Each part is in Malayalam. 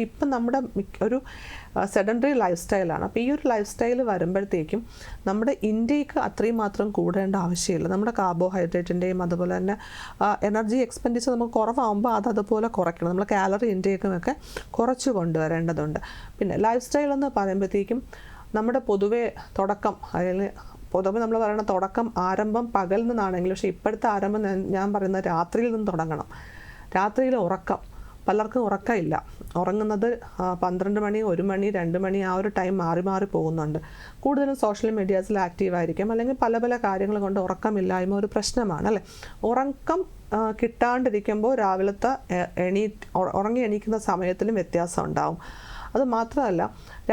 ഇപ്പം നമ്മുടെ ഒരു സെഡൻഡറി ലൈഫ് സ്റ്റൈലാണ്. അപ്പോൾ ഈ ഒരു ലൈഫ് സ്റ്റൈൽ വരുമ്പോഴത്തേക്കും നമ്മുടെ ഇൻടേക്ക് അത്രയും മാത്രം കൂടേണ്ട ആവശ്യമില്ല. നമ്മുടെ കാർബോഹൈഡ്രേറ്റിൻ്റെയും അതുപോലെ തന്നെ എനർജി എക്സ്പെൻഡിച്ചർ നമുക്ക് കുറവാകുമ്പോൾ അതുപോലെ കുറയ്ക്കണം. നമ്മൾ കാലറി ഇൻടേക്കുമൊക്കെ കുറച്ച് കൊണ്ടുവരേണ്ടതുണ്ട്. പിന്നെ ലൈഫ് സ്റ്റൈൽ എന്ന് പറയുമ്പോഴത്തേക്കും നമ്മുടെ പൊതുവെ തുടക്കം, അതായത് പൊതുവെ നമ്മൾ പറയുന്ന തുടക്കം ആരംഭം പകൽ നിന്നാണെങ്കിലും, പക്ഷേ ഇപ്പോഴത്തെ ആരംഭം ഞാൻ പറയുന്നത് രാത്രിയിൽ നിന്ന് തുടങ്ങണം. രാത്രിയിൽ ഉറക്കം, പലർക്കും ഉറക്കമില്ല. ഉറങ്ങുന്നത് 12 മണി, 1 മണി, 2 മണി, ആ ഒരു ടൈം മാറി മാറി പോകുന്നുണ്ട്. കൂടുതലും സോഷ്യൽ മീഡിയാസിൽ ആക്റ്റീവായിരിക്കും, അല്ലെങ്കിൽ പല പല കാര്യങ്ങൾ കൊണ്ട് ഉറക്കമില്ലായ്മ ഒരു പ്രശ്നമാണ് അല്ലേ. ഉറക്കം കിട്ടാണ്ടിരിക്കുമ്പോൾ രാവിലത്തെ ഉറങ്ങി എണീക്കുന്ന സമയത്തിലും വ്യത്യാസം ഉണ്ടാവും. അത് മാത്രമല്ല,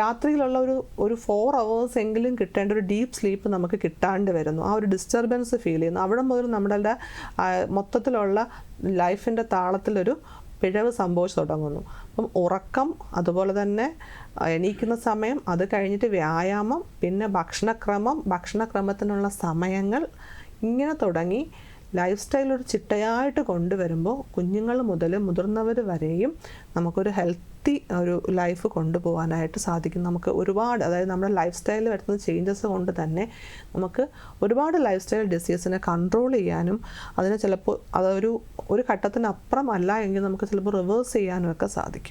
രാത്രിയിലുള്ള ഒരു 4 hours എങ്കിലും കിട്ടേണ്ട ഒരു ഡീപ്പ് സ്ലീപ്പ് നമുക്ക് കിട്ടാണ്ട് വരുന്നു. ആ ഒരു ഡിസ്റ്റർബൻസ് ഫീൽ ചെയ്യുന്നു. അവിടെ മുതൽ നമ്മുടെ മൊത്തത്തിലുള്ള ലൈഫിൻ്റെ താളത്തിലൊരു പിഴവ് സംഭവിച്ചു തുടങ്ങുന്നു. അപ്പം ഉറക്കം, അതുപോലെ തന്നെ എണീക്കുന്ന സമയം, അത് കഴിഞ്ഞിട്ട് വ്യായാമം, പിന്നെ ഭക്ഷണക്രമത്തിനുള്ള സമയങ്ങൾ, ഇങ്ങനെ തുടങ്ങി ലൈഫ് സ്റ്റൈൽ ഒരു ചിട്ടയായിട്ട് കൊണ്ടുവരുമ്പോൾ കുഞ്ഞുങ്ങൾ മുതൽ മുതിർന്നവർ വരെയും നമുക്കൊരു ഹെൽത്തി ഒരു ലൈഫ് കൊണ്ടുപോകാനായിട്ട് സാധിക്കും. നമുക്ക് ഒരുപാട്, അതായത് നമ്മുടെ ലൈഫ് സ്റ്റൈലിൽ വരുന്ന ചേഞ്ചസ് കൊണ്ട് തന്നെ നമുക്ക് ഒരുപാട് ലൈഫ് സ്റ്റൈൽ ഡിസീസിനെ കൺട്രോൾ ചെയ്യാനും, അതിനെ ചിലപ്പോൾ അതൊരു ഘട്ടത്തിനപ്പുറം അല്ല എങ്കിൽ നമുക്ക് ചിലപ്പോൾ റിവേഴ്സ് ചെയ്യാനും ഒക്കെ സാധിക്കും.